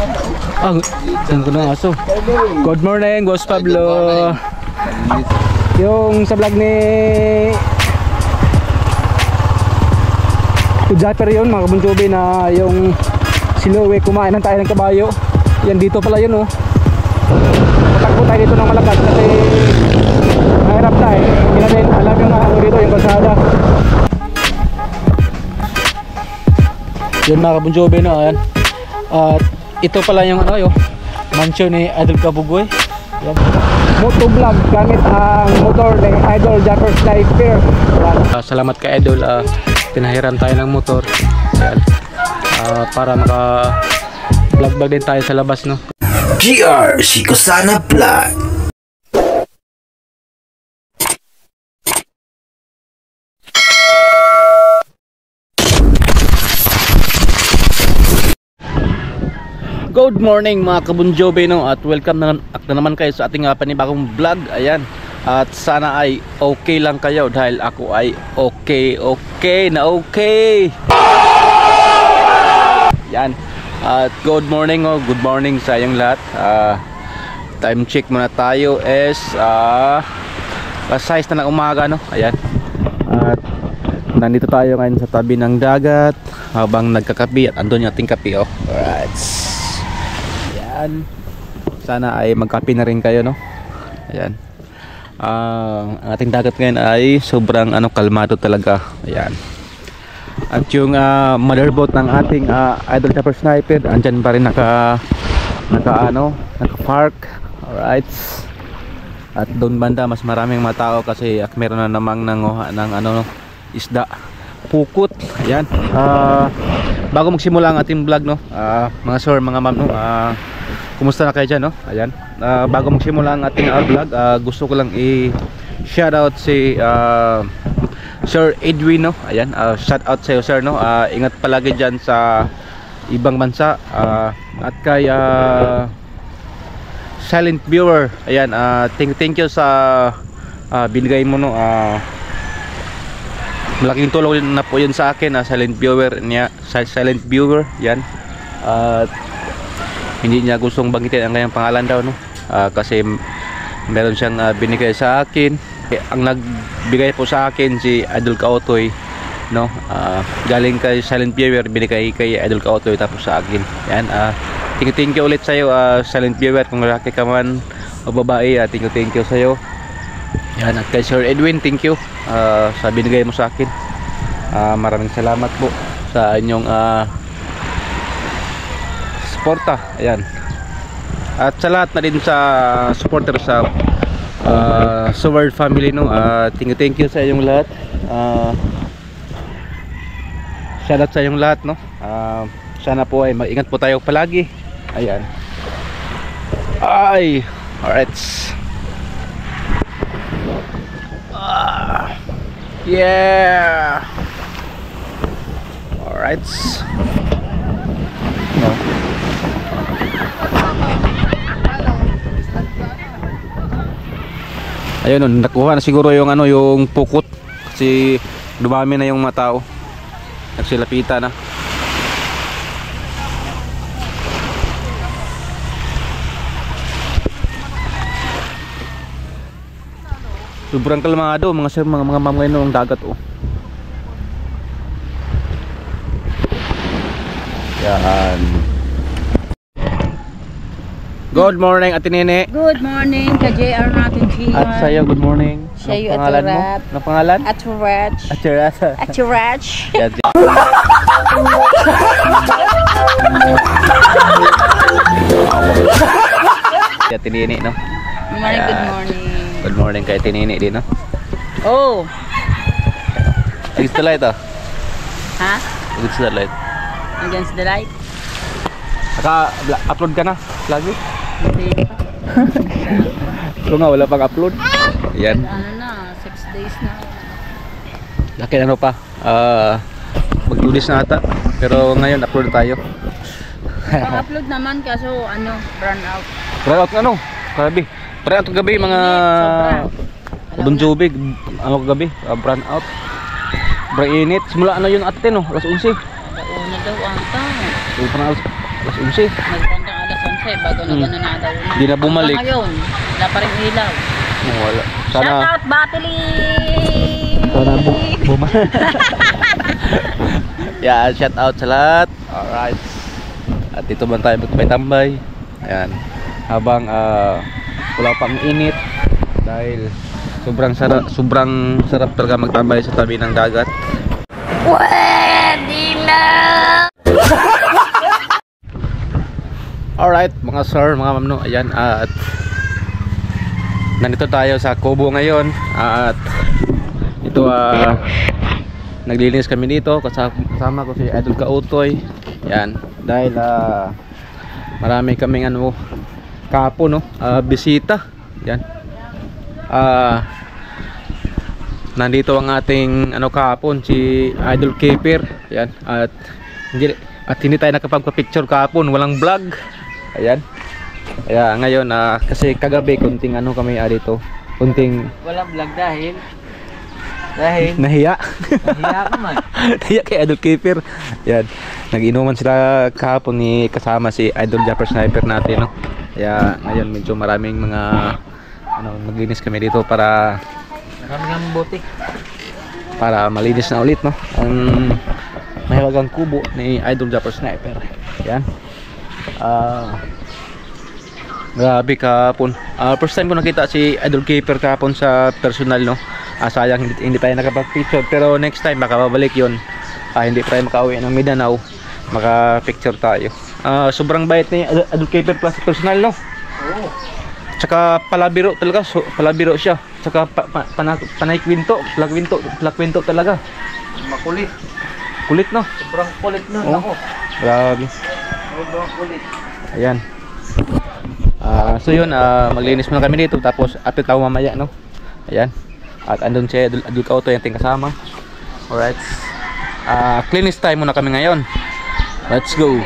Ah, saan ko na aso? Good morning, Boss Pablo. Yung sa vlog ni Japper yun, mga kabuntubi, na yung siluwi, kumain ng tayo ng kabayo. Yan, dito pala yun, oh. Patakbo tayo dito ng malakas kasi mahirap na eh. Ginadin, alagang nga ako dito yung kalsada. Yun, mga kabuntubi, no, ayan. At ito pala yung ano, yung mansion ni Idol Kabugoy. Yan. Motovlog gamit ang motor ni Idol Japper Sniper. Salamat kay Idol, pinahiram tayo ng motor. Ayan. Para maka vlog din tayo sa labas, no. GR Shikosana Vlog. Good morning mga kabunjobe, no, at welcome na naman kayo sa ating panibagong vlog. Ayan. At sana ay okay lang kayo dahil ako ay okay. Yan. At good morning, oh, good morning sa inyong lahat. Time check muna tayo is alas 6 na ng umaga, no. Ayan. At nandito tayo ngayon sa tabi ng dagat habang nagkakapi at andun yung ating kapi, oh. Alright. Ayan. Sana ay magkapi na rin kayo, no. Ayan. Ang ating dagat ngayon ay sobrang kalmado talaga. Ayan. At yung motherboat ng ating Idol Japper Sniper andyan pa rin naka-park. Alright. At doon banda mas maraming matao kasi meron na namang nanguha ng isda, pukot. Ayan. Bago magsimula ang ating vlog, no, mga sir, mga ma'am, no, kumusta na kayo dyan, no? Ayan. Bago magsimula ang ating vlog, gusto ko lang i-shoutout si Sir Edwin, no? Ayan. Shoutout sa iyo, sir, no? Ingat palagi dyan sa ibang bansa. At kay silent viewer, ayan, thank you sa binigay mo, no. Malaking tulong na po yun sa akin, silent viewer niya, silent viewer, yan. Hindi niya gustong banggitin ang kanyang pangalan daw, no. Kasi meron siyang binigay sa akin. Ang nagbigay po sa akin si Idol Kaotoy, no. Galing kay silent viewer, binigay kay Idol Kaotoy tapos sa akin. Yan. Thank you ulit sa iyo, silent viewer, kung lalaki ka man o babae. Thank you sa iyo. Yan. At kay Sir Edwin, thank you sa binigay mo sa akin. Maraming salamat po sa inyong suporta. Ayan. At sa lahat na din sa supporter sa Sword family, no, thank you sa inyong lahat. Shoutout sa inyong lahat, no. Sana po ay mag-ingat po tayo palagi. Ayan. Ay, alright. Yeah. Alright. No. Ayun, nakuha na siguro yung yung pukot kasi dumami na yung mga tao. Nagsilapitan na. Sobrang kalmado mga sir, mga ma'am ngayon ng dagat, oh. Yan. Good morning, Ate Nene. Good morning, ka-JR natin, GR. At sa'yo, good morning. Sa'yo, pangalan mo? Anong pangalan? Aturach. Aturach. Aturach. Ate Nene, no? Good morning. Good morning kay Ate Nene din, no? Oh. Against the light, oh. Ha? Against the light. Against the light? Naka-upload ka na lagi? Hindi pa. Ito nga, wala pang upload. Yan. Ano na, 6 days na. Laki pa. Mag-2 days na ata. Pero ngayon, upload tayo. Pang-upload naman kaso run out. Run out ano? Grabe. Run out kagabi mga Bunjubig. Kagabi? Run out. Sobrang init. Simula yun ate, no? Alas 11. Una daw ata. Alas 11. Nagpandang Kasi bago na gano'n na daw. Di na bumalik. Hanggang ngayon, wala pa rin ilaw. Wala. Shout Sana out, Batili! yeah, shout out sa lahat. Alright. At dito man tayo magtambay-tambay. Ayan. Habang wala pang init dahil sobrang sarap talaga magtambay sa tabi ng dagat. Pwede na! Alright, mga sir, mga ma'am, no. Ayan, at nandito tayo sa Kubo ngayon. At ito, naglilinis kami dito. Kasama ko si Idol Kautoy. Ayan, dahil marami kaming kahapon, no, bisita. Ayan. Nandito ang ating kahapon, si Idol Keeper. Ayan, at hindi tayo nakapagpa-picture kahapon, walang vlog. Ayan. Kaya ngayon kasi kagabi kunting kami dito. Kunting Walang vlog dahil nahiya. nahiya ka man. Nahiya kay Idol Keeper. Ayan. Nag-inuman sila kahapon ni kasama si Idol Japper Sniper natin, no. Kaya ngayon medyo maraming mga maglinis kami dito para Maraming buti. para malinis na ulit, no, ang mahiwagang kubo ni Idol Japper Sniper. Ayan. Grabe kahapon. First time ko nakita si Idol Keeper kahapon sa personal, no. Sayang hindi tayo nakapag-picture, pero next time baka babalik yun. Hindi pa tayo makauwi ng Mindanao, maka-picture tayo. Sobrang bait ni Idol Keeper plus personal, no. Oo. Tsaka palabiro talaga, palabiro siya. Tsaka panay kwento, plak-kwento talaga. Makulit. Kulit, no. Sobrang kulit nun. Oo. Ako. Grabe. Sobrang kulit. Ayan. So yun, maglinis muna kami dito. Tapos update ako mamaya, no. Ayan. At andun si Idol Kautoy yung ating kasama. Alright. Cleanest time muna kami ngayon. Let's go.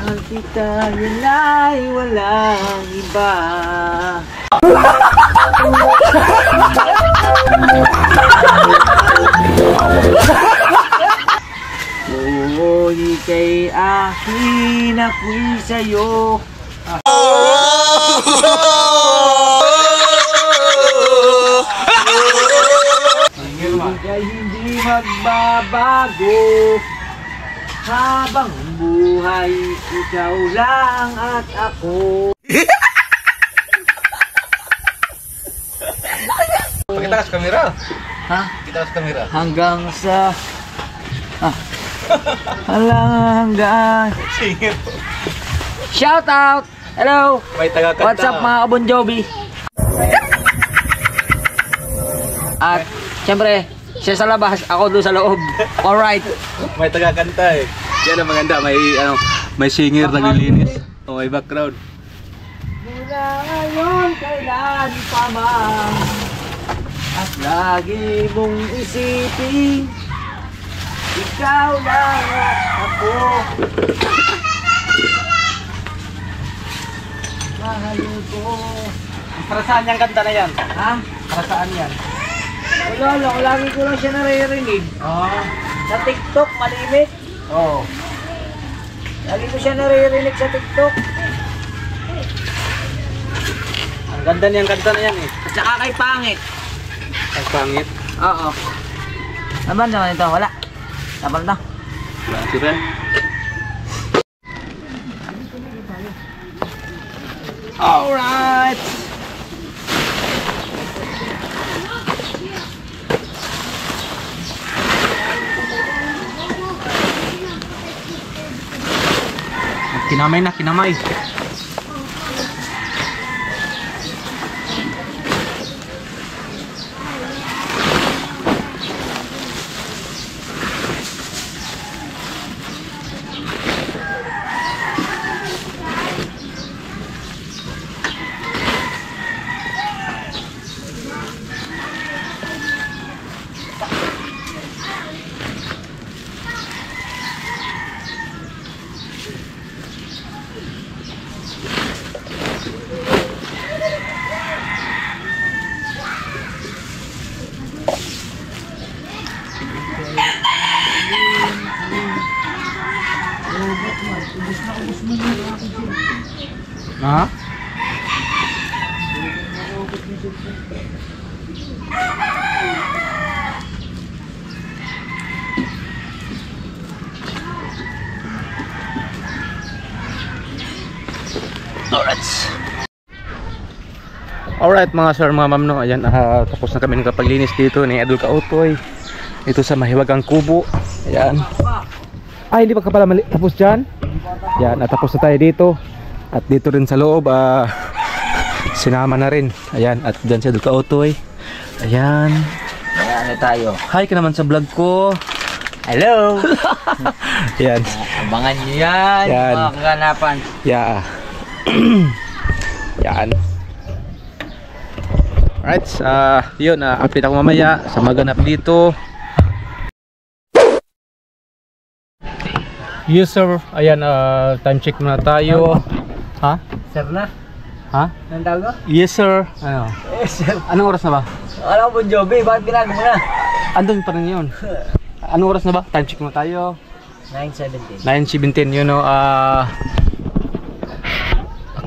Ang kita yun ay walang iba. Oo, ika'y akin, ako'y sa'yo. Ika'y hindi magbabago. Habang buhay, ikaw lang at ako. Pakita ka sa camera. Ha? Pakita ka sa camera. Hanggang sa... hanggang... Shout out! Hello! May taga-kanta. What's up mga Bon Jovi? At syempre, siya sa labas, ako doon sa loob. Alright. May taga-kanta eh. Yan ang maganda, may singer naglilinis. May background. Mula ngayon, kailan pa man, at lagi mong isipin, ikaw lang at ako. Mahal ko. Para saan yung kanta na yan? Ha? Para saan yan? Wala lang, lagi ko lang siya naririnig. Sa TikTok, malimit. Oo. Lagi ko siya naririnig sa TikTok. Ang ganda niyang kanta na yan eh. At saka kay Pangit. Ang pangit. Oo. Naman naman ito, wala. Tapal na. Wala si Ren. Alright. Kinamay na, kinamay. Ha? Alright mga sir, mga ma'am, no, ayan, tapos na kami nakapaglinis dito ni Idol Kautoy ito sa Mahiwagang Kubo. Ayan. Ay, hindi pa ka pala tapos dyan. Ayan, tapos na tayo dito. At dito rin sa loob, sinama na rin. Ayan, at dyan si Idol Kautoy. Ayan. Ayan na tayo. Hi ka naman sa vlog ko. Hello! Ayan. Abangan nyo yan, Yan. mga kaganapan. Yeah. Yan. Alright, yun, update ako mamaya sa maganap dito. Yes sir, ayan, time check muna tayo. Ha? Sir na? Ha? Nandang ko? Yes sir. Ano? Yes, sir. Anong oras na ba? Alam mo, Joby, bakit pinago mo na? Andun pa rin yun. Anong oras na ba? Time check muna tayo. 9:17. 9:17, you know,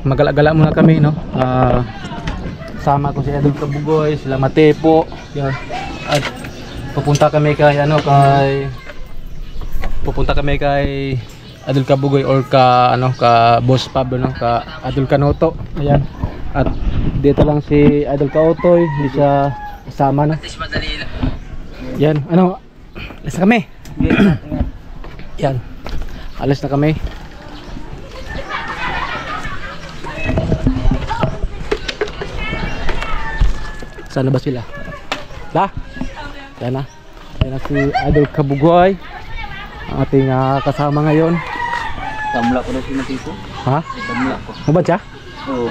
magala-gala muna kami, no? Sama ko si Idol Kabugoy, sila Matepo, yun. At pupunta kami kay Idol Kabugoy or ka Boss Pablo, no, ka Idol Kanoto. Ayan. At dito lang si Idol Kautoy, hindi siya kasama, no. Yan, alis na kami. Yan. Alis na kami. Saan na ba sila? Yan na. Yan na si Idol Kabugoy, ang ating kasama ngayon. Tamla ko na sinatito. Ha? Tamla ko. Mabad siya? Oo.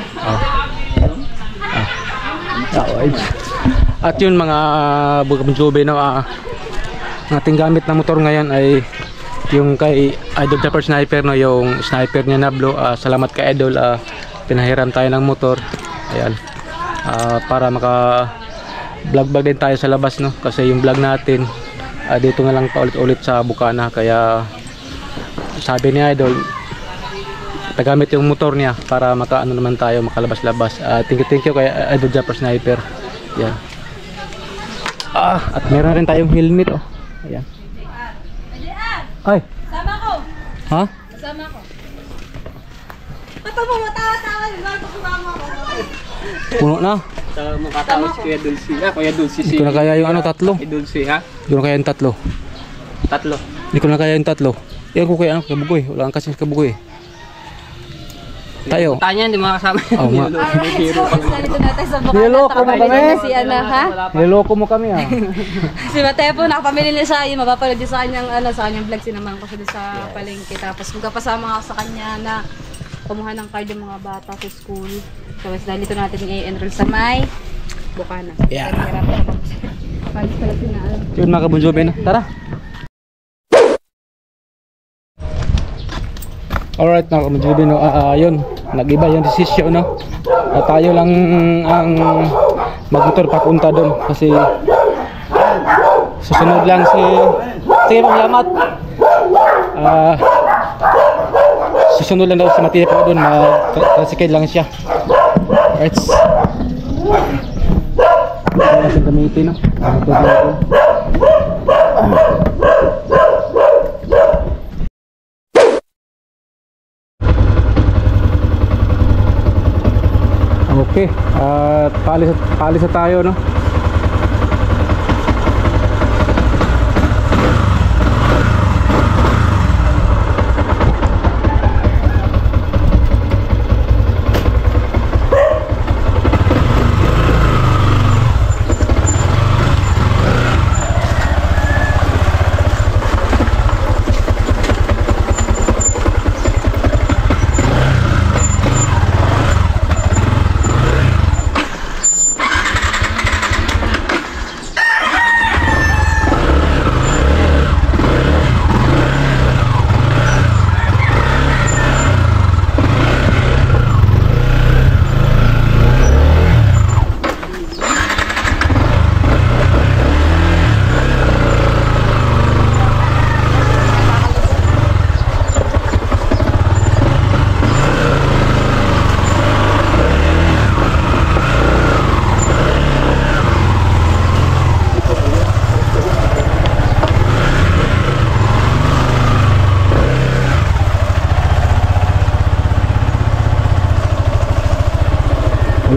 At yun mga Bugabunjobe, no, ang ating gamit na motor ngayon ay yung kay Idol Chopper Sniper, no, yung sniper niya na Blue. Salamat kay Idol, pinahiram tayo ng motor. Ayan. Para maka vlog din tayo sa labas, no, kasi yung vlog natin dito nga lang paulit-ulit sa Bukana, kaya sabi ni Idol tagamit yung motor niya para makaano naman tayo, makalabas-labas. Thank you kay Idol Chopper Sniper. Yan. At meron rin tayong helmet, oh. Ayan. Ay. Sama ko. Ha? Sama ko. Ba't mo matawa-tawa? Ba't sumama ko? Puno na. Makatawa si Kuya Dulce. Kuya Dulce Hindi ko na kaya yung tatlo. Dulce, ha? Hindi ko na kaya yung tatlo. Tatlo. Hindi ko na kaya yung tatlo. Yan ko kaya Kabugoy. Wala kang kasi Kabugoy. Tayo. Tanya, hindi makasama. Oo nga. Nandito natin sa Bukana. Niloloko mo kami? Si ha? Niloloko mo kami, ha? Si Matepo, nakapamili niya sa iyo. Mapapanood niya sa kanyang vlog. Sinamahan ko siya doon sa palengke. Tapos magkapasama ako sa kanya na kumuha ng card yung mga bata sa school. Tapos dahil dito natin i-enroll sa may Bukana. Yeah. Palis pala sinaalam. Yun mga Kabunjobe, na. Tara. Alright mga Kabunjobe, no. Yun. Nag-iba yung desisyon, no. Tayo lang ang magmotor papunta doon kasi susunod lang sige po, salamat. Susunod lang daw si Matepo doon, mag-tricycle lang siya. Alright. Ano natin gamitin, no? Okay, paalis na tayo, no?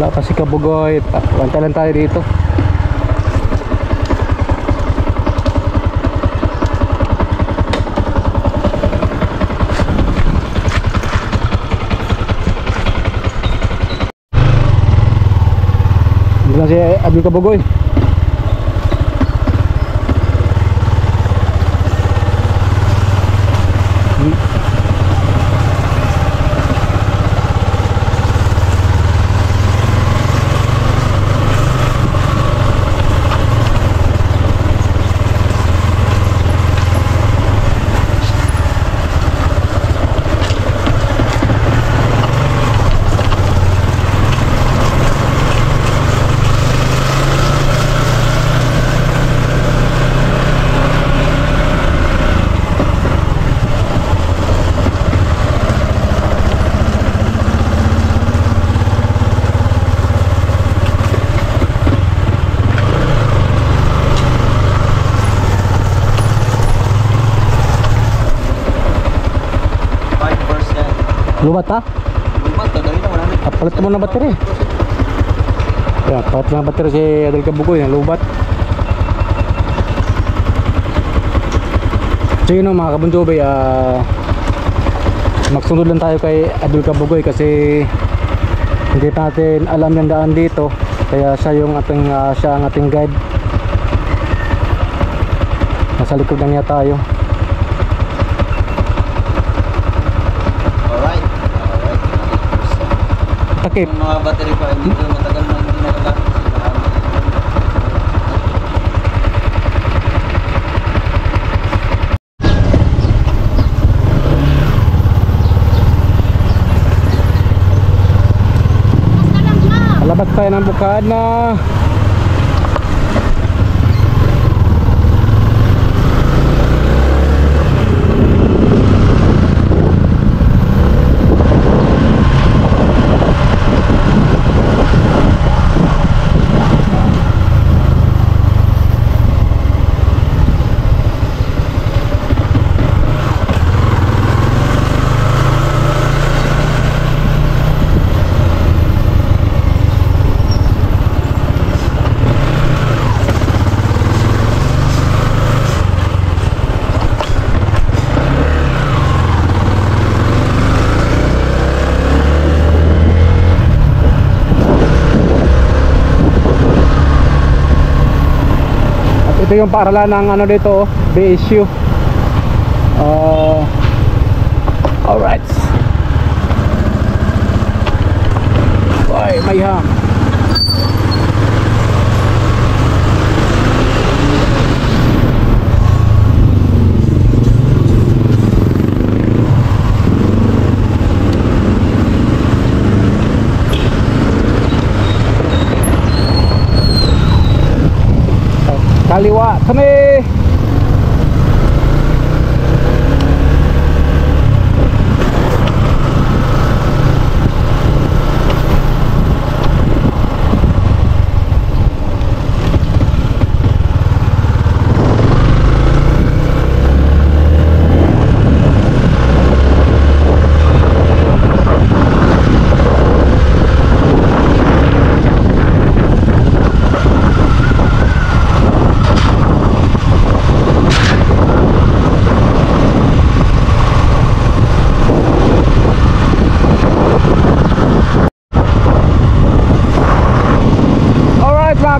Wala pa si Kabugoy. Wantay lang tayo dito. Hindi na si Abdul Kabugoy. Lubat ha? Lumat, dali na, wala na. Palit mo ng battery. Kaya palit mo ng battery si Adel Kabugoy, yung lubat. So yun mga kabunjobe, magsunod lang tayo kay Adel Kabugoy kasi hindi pa natin alam yung daan dito. Kaya siya yung ating, siya ang ating guide. Nasa likod lang niya tayo. Takip. Yung mga battery pa, dito matagal na hindi nagagamit. Labas tayo ng Bukana. Ito yung paaralan ng ano dito, BSU. Alright. Bye, may ham. Kaliwa sana.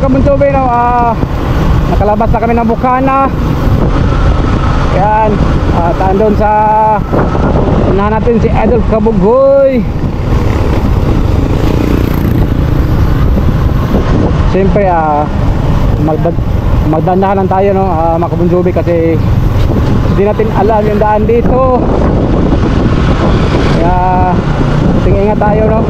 Kamuntubi, no? Nakalabas na kami ng Bukana. Yan, doon sa unahan natin si Adel Kabugoy. Siyempre magdandahan lang tayo, no? Mga Kamuntubi, kasi hindi natin alam yung daan dito. Kaya ingat tayo, no?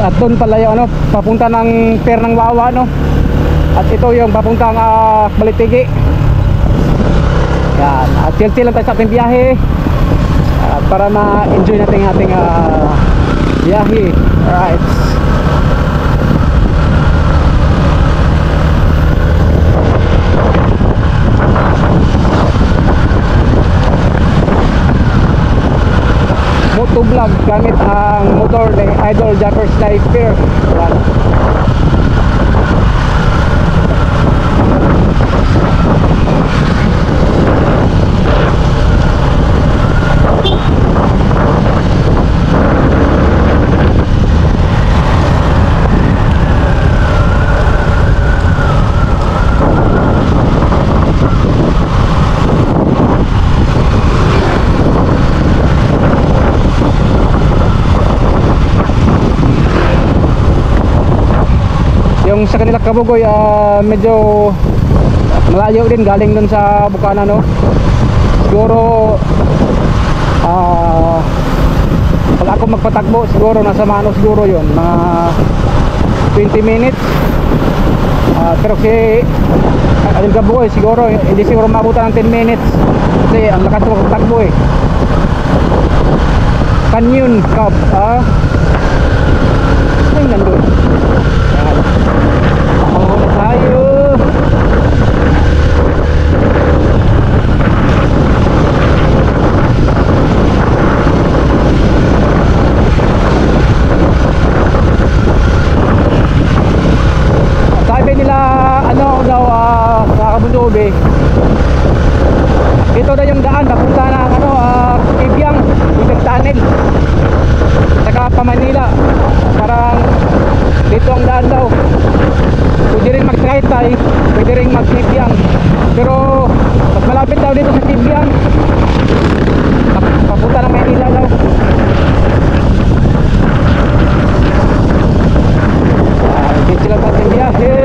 at doon pala yung ano, papunta ng pier ng Wawa, no? At ito yung papuntang Balitigi. Yan, at chill lang tayo sa ating biyahe para ma-enjoy natin ating biyahe. Alright. Motovlog gamit ang motor ng Idol Jacker Sniper. Yan. Yung sa kanila Kabugoy, medyo malayo din, galing dun sa Bukana, no? Siguro pag ako magpatakbo, siguro nasa Mano siguro yun, mga 20 minutes. Pero si yung Kabugoy siguro hindi siguro mabutan ng 10 minutes kasi ang lakas ng magpatakbo eh. Canyon Cup, ay nandun. Mahuli tayo. Sabi nila ano daw sa Kabundubi, ito na yung daan papunta ng ano Ibiang, yung tunnel saka pa Manila. Parang dito ang daan daw. Pwede rin mag-Tagaytay, pwede rin mag-Ibiang, pero mas malapit daw dito sa Ibiang, papunta ng Manila daw. Hindi sila natin biyahe.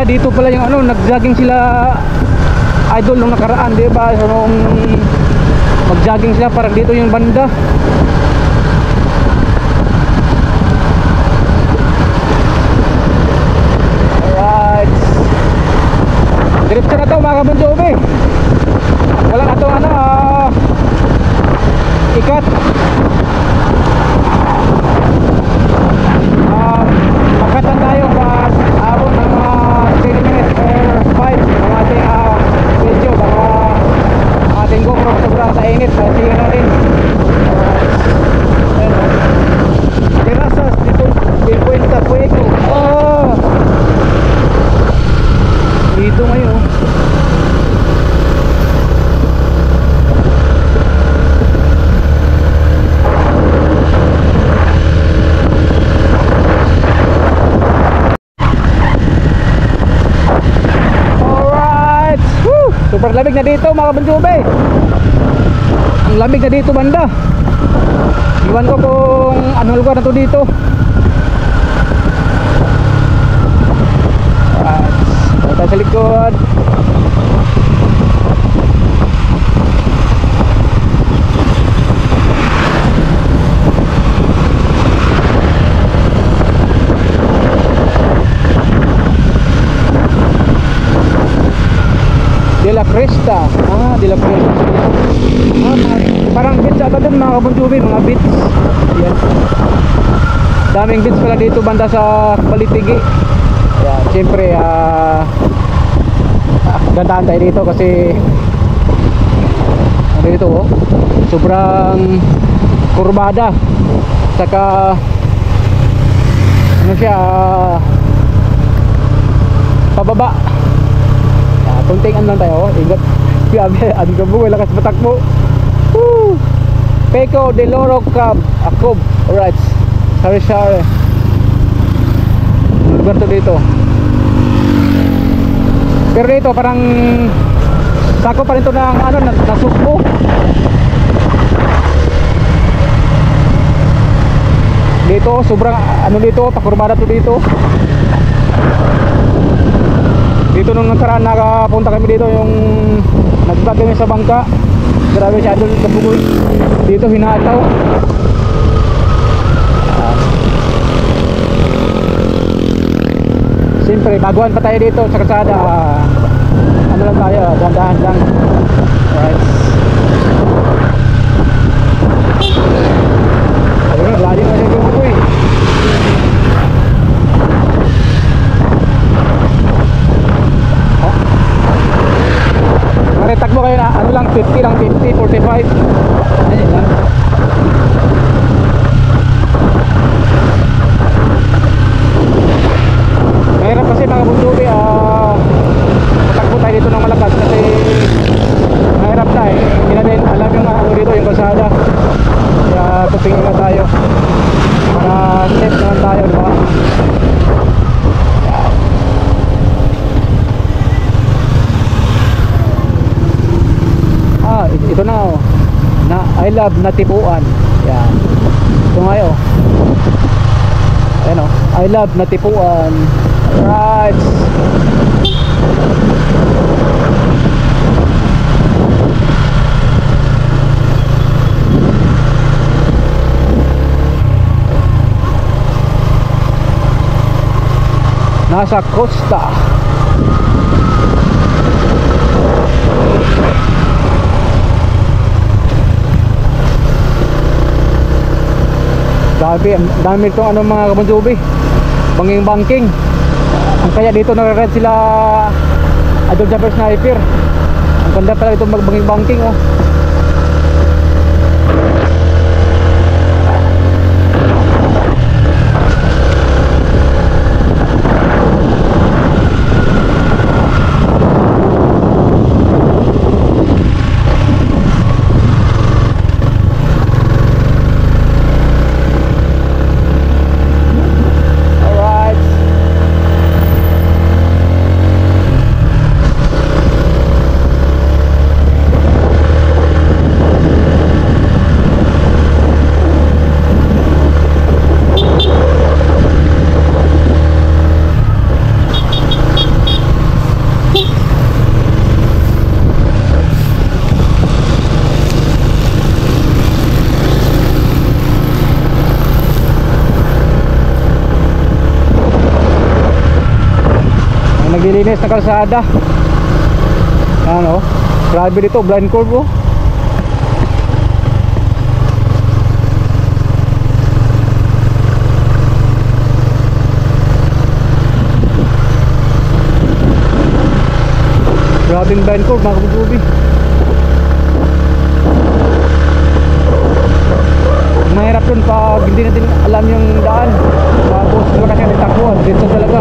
Dito pala yung ano, nag-jogging sila Idol nung nakaraan, di ba? So, nung mag-jogging sila, parang dito yung banda. Alright. Diretso na to mga kabundubi. Wala na to ano, ikat. Makatan tayo pag abot ng mga 30 minutes or 5 ng ating video. Baka ating GoPro sobrang sa init, sige na rin. Terasas de Puerto Fuego. Dito ngayon. lamig na dito mga kabunsubi. Ang lamig na dito banda. Iwan ko kung anong lugar na to dito. Tayo sa likod. De La Cresta. De La Cresta. Parang beach ata dun mga kabunsubi, mga beach. Yan. Daming beach pala dito banda sa Balitigi. Yan, siyempre gandaan tayo dito kasi ano dito oh, sobrang kurbada. Saka ano siya, pababa. Kunting ano lang tayo, ingat. Grabe, ang gabo, lakas matakbo. Woo! Peco de Loro Cab, Acob. Alright. Sari-sari. Lugar to dito. Pero dito parang sako pa rin to ng ano, nasuspo. Dito, sobrang ano dito, pakurbada to dito. Dito nung nakaraan nakapunta kami dito, yung nag-vlog kami sa bangka. Grabe siya doon sa bugoy. Dito hinataw. Siyempre baguhan pa tayo dito sa kalsada. Ano lang tayo, dahan-dahan lang. Alright. Ayun, lalim na siya yung bugoy. Takbo kayo na ano lang, 50 lang, 50, 45. Ayun lang. Mahirap kasi mga bundubi, matakbo tayo dito ng malakas kasi mahirap na eh. Hindi natin alam yung ano dito, yung kalsada. Kaya tupingin na tayo para safe naman tayo, diba? Ito na oh, na I love Natipuan. Yan. Ito nga oh. Ayan oh, I love Natipuan. Right. Nasa Costa. Dami itong ano mga kabunsubi, banging banking. Kaya dito nare-red sila Adol Jumper Sniper. Ang ganda pala itong magbanging banking oh. Naglilinis na kalsada. Ano? Grabe dito, blind curve oh. Grabing blind curve mga kabububi. Mahirap dun pag hindi natin alam yung daan. Tapos kasi natin takbuhan, dito talaga.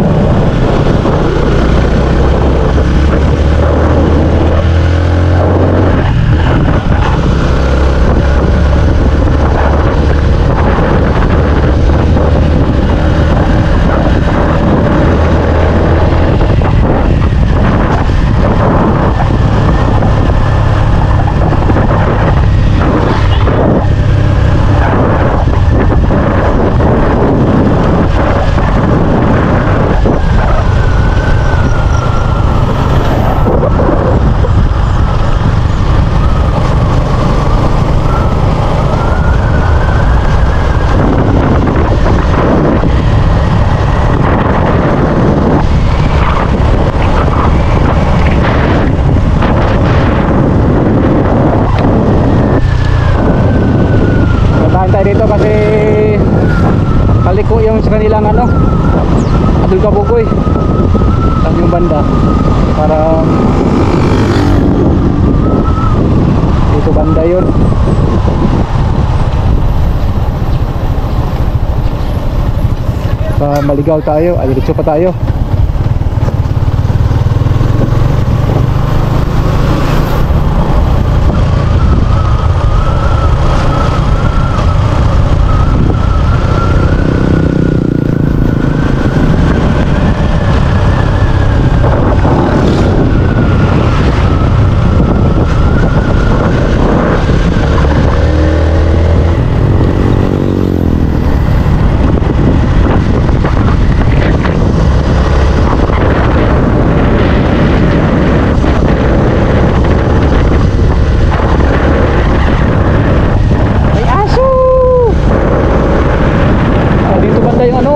dito kasi kaliko yung sa kanilang ano, Adol Kabugoy. Saan yung banda? Para dito banda yun. Maligaw tayo, ay diretso pa tayo.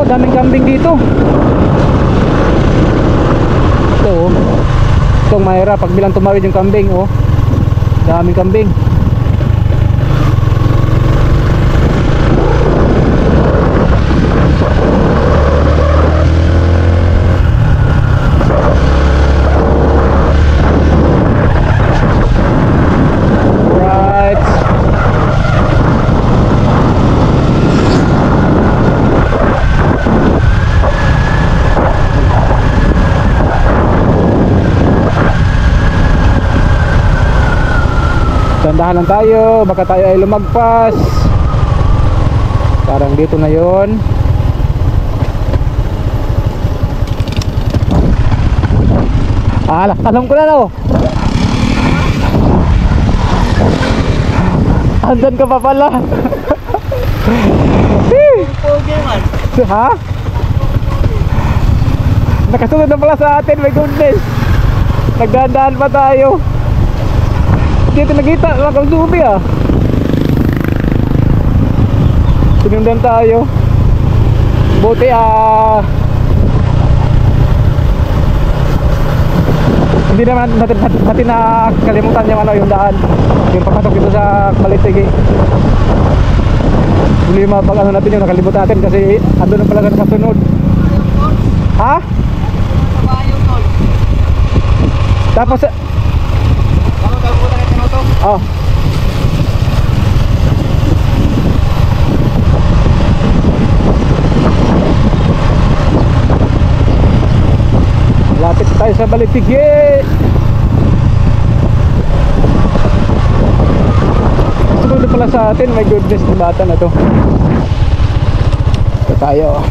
Daming kambing dito. Ito oh. Itong mahirap pag bilang tumawid yung kambing oh. Daming kambing. Dandahan lang tayo, baka tayo ay lumagpas. Parang dito na yon. Alam ko na no. Andan ka pa pala. Ha? Nakasunod na pala sa atin, my goodness. Nagdandaan pa tayo. Dito nakita, nakasubi ah. Sinundan tayo. Buti hindi naman natin nakalimutan yung ano, yung daan. Yung papasok dito sa Balitigi. Problema pag ano natin yung nakalimutan natin kasi ando na pala nakasunod. Ha? Tapos oh. Lapit tayo sa Balitigi. Sunod pala sa atin, my goodness, ng bata na to. Ito tayo.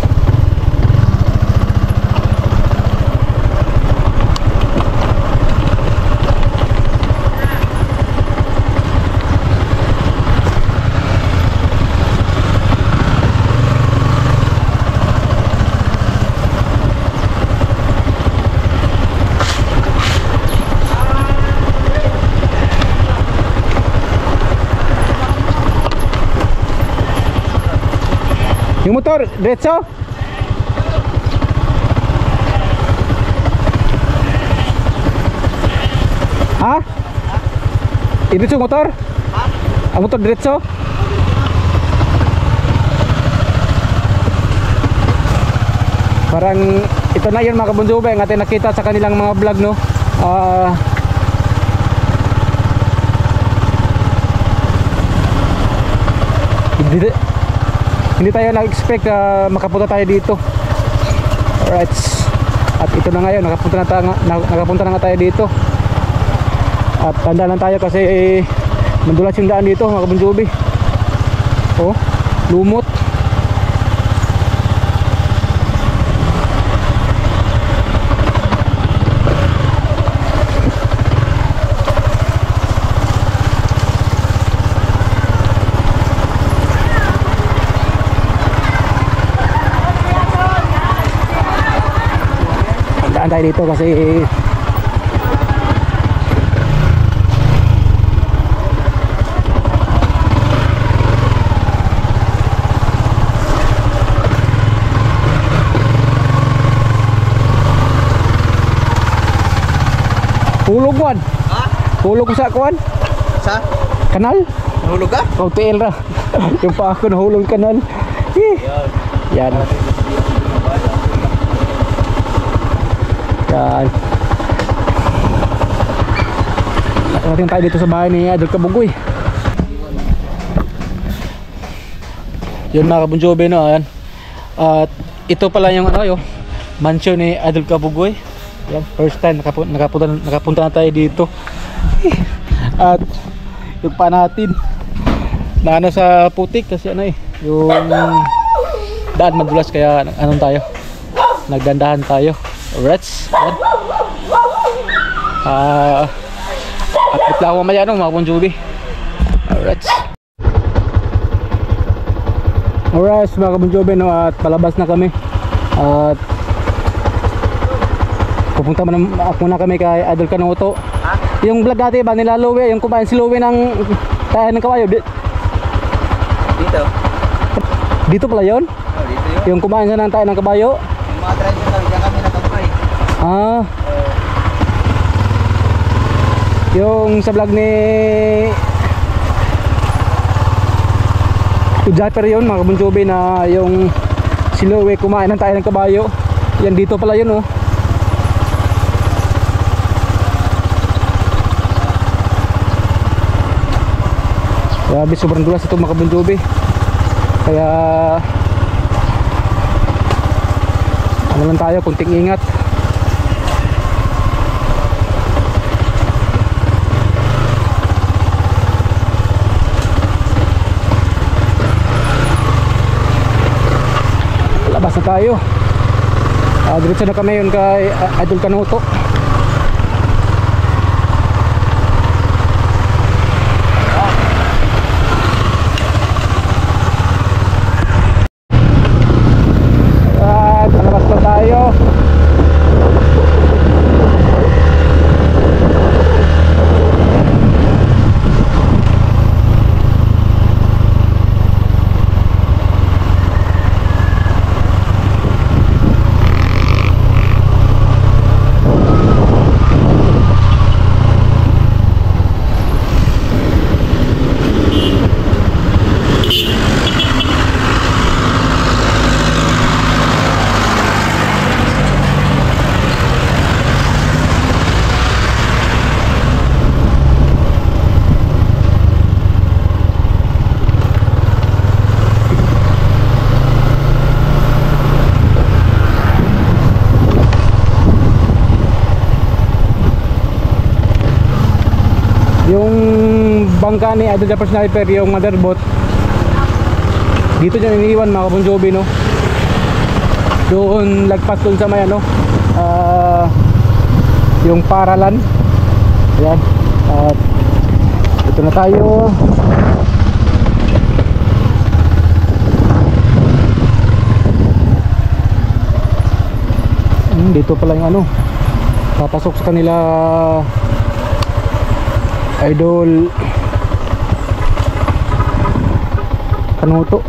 Yung motor, diretso? Ha? Diretso yung motor? Ang motor diretso? Parang ito na yun mga kabunduba, yung ating nakita sa kanilang mga vlog no. Hindi tayo nag-expect makapunta tayo dito. Alright. At ito na ngayon, nakapunta na nga tayo dito. At tanda lang tayo kasi mandulas yung daan dito mga kabundubi. Oh, lumot. Tandaan tayo dito kasi hulog kuan. Ha? Hulog sa kuan? Sa kanal? Nahulog ka? Hotel ra. Yung pa ako nahulog kanal. Yan. Yan. Nakarating tayo dito sa bahay ni Idol Kabugoy. Yun mga kabunjobe, no? Ayan. At ito pala yung ano, yung mansion ni Idol Kabugoy. Yan, first time nakapunta na tayo dito. At yung pa natin na ano sa putik kasi ano yung daan madulas kaya anong tayo, nagdandahan tayo. Rats. At bitla ako mamaya mga Bonjobi. Rats. Alright mga Bonjobi, no, at palabas na kami at pupunta muna kami kay Idol Kanuto. Yung vlog dati ba nila Louie, yung kumain si Louie ng tayo ng kabayo Dito. dito pala yun? Oh, dito yun. Yung kumain siya ng tayo ng kabayo. Yung mga driver kami, diyan kami nakampay. Yung sa vlog ni Japper yun mga kabunjobi, na yung si Louie kumain ng tayo ng kabayo. Yan dito pala yun, oh. Grabe, sobrang dulas ito mga kabunjobi. Kaya ano lang tayo, kunting ingat. Labas na tayo. Diretso na kami yun kay Idol Kanuto. Labas na tayo. Yung bangka ni Idol Japper Sniper, yung motherboard, dito dyan iniiwan mga kabunjobi, no? Doon lagpas doon sa may ano, yung paralan. Ayan. At ito na tayo. Dito pala yung ano, papasok sa kanila Idol Kanuto.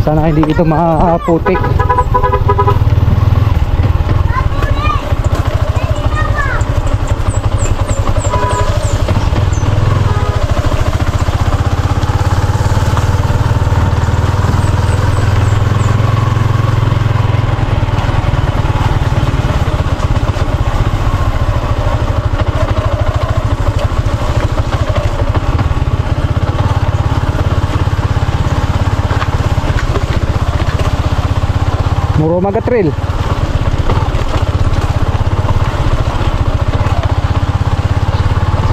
Sana hindi ito maputik. Muro magatrail.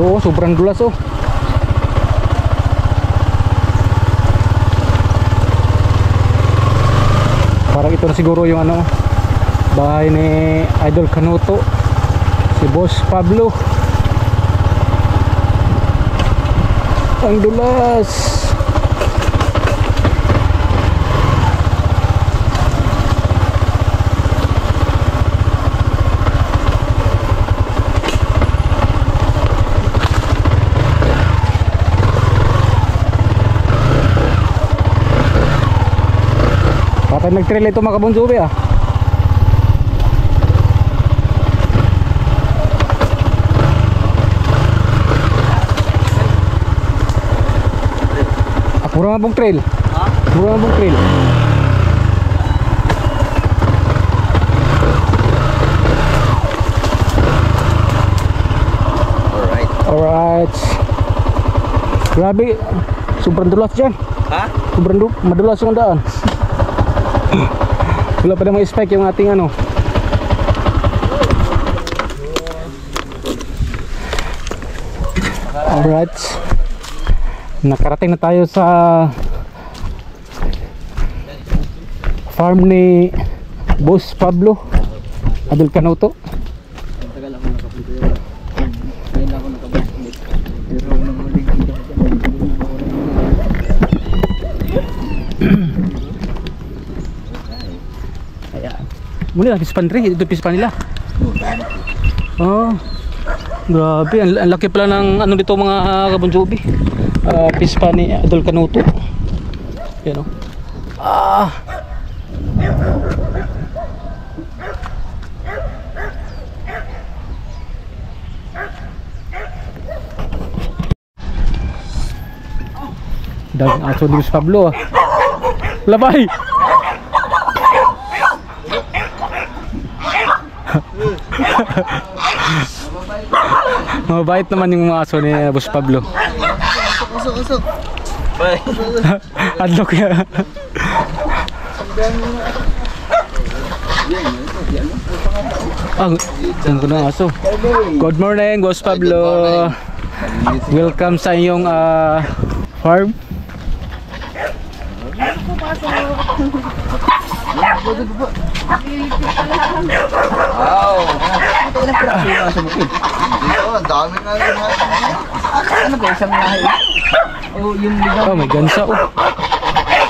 So, sobrang dulas, oh. Parang ito na siguro yung ano, bahay ni Idol Kanuto, si Boss Pablo. Ang dulas. Patay nag-trail ito mga kabunsubi, ah. Mura mabong trail. Ha? Mura mabong trail. Alright. Grabe. Sobrang dulas dyan. Ha? Sobrang madulas yung daan. Wala pa namang spike yung ating ano. Alright. Nakarating na tayo sa farm ni Boss Pablo Adol Canuto. Tagal ako nakapunta yun. Ngayon ako nakabalik. Pero nang muling Muli lang pispan rin, ito pispan nila. Oh, grabe, ang laki pala ng ano dito mga kabunsubi. Pispan ni Adol Canuto. Yan o. Dahil aso ni Boss Pablo ah. Labay! Mabait naman yung mga aso ni Boss Pablo. Usok. Adlock ya. Ang ko ng aso. Good morning, Boss Pablo. Welcome sa iyong farm. Wow! Ito ilang piraso yung aso mo, Kid? Ang dami nga rin. Ano ba, isang lahi? Oh, yung ligaw. Oh, may gansa oh.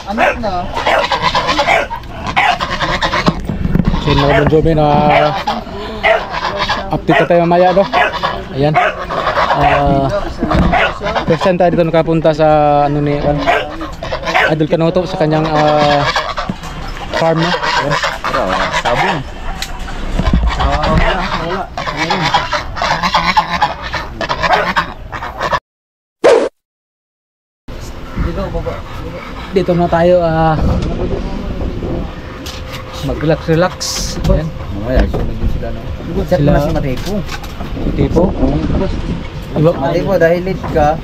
Anak na. So mga Bonjobi na update na tayo mamaya no. Ayan. First time tayo dito nakapunta sa ano ni Adol Canuto sa kanyang farm no. Ayan. Sabong. Wala. Dito na tayo mag-relax. Ayan. Mamaya, sunod din sila, no? Chat mo na si Mateko. Tipo. Mateko, dahil late ka,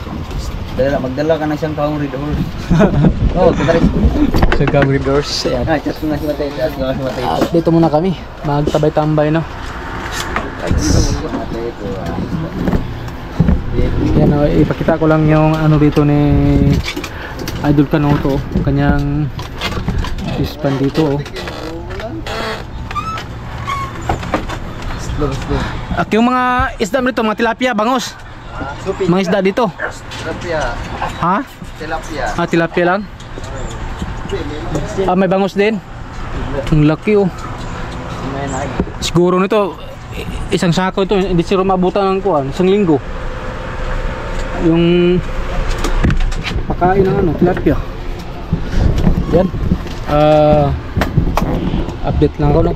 magdala ka ng siyang kaong red horse. Oo, katalis. So Gagri Doors. Ayan. Chat mo na si Mateko. Dito muna kami. Magtabay-tambay no. Mateko. Yan ipakita ko lang yung ano dito ni Adol Canuto, kanyang pispan dito oh. Yung mga isda mo dito, mga tilapia, bangos. Mga isda dito. Tilapia. Ha? Tilapia. Tilapia lang. May bangos din. Ang laki oh. Siguro nito isang sako ito, hindi siguro mabutan ng kuwan, isang linggo. Yung pakain ng ano, tilapia. Yan. Update lang ako no.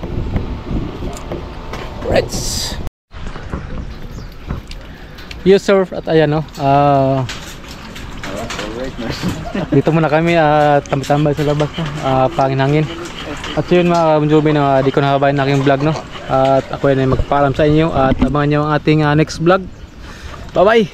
Right. You surf at ayan no. Dito muna kami tambay-tambay sa labas no. Pangin-hangin. At yun mga Bonjobi na di ko nakabayan na aking vlog no. At ako ay magpaalam sa inyo at abangan nyo ang ating next vlog. Bye bye.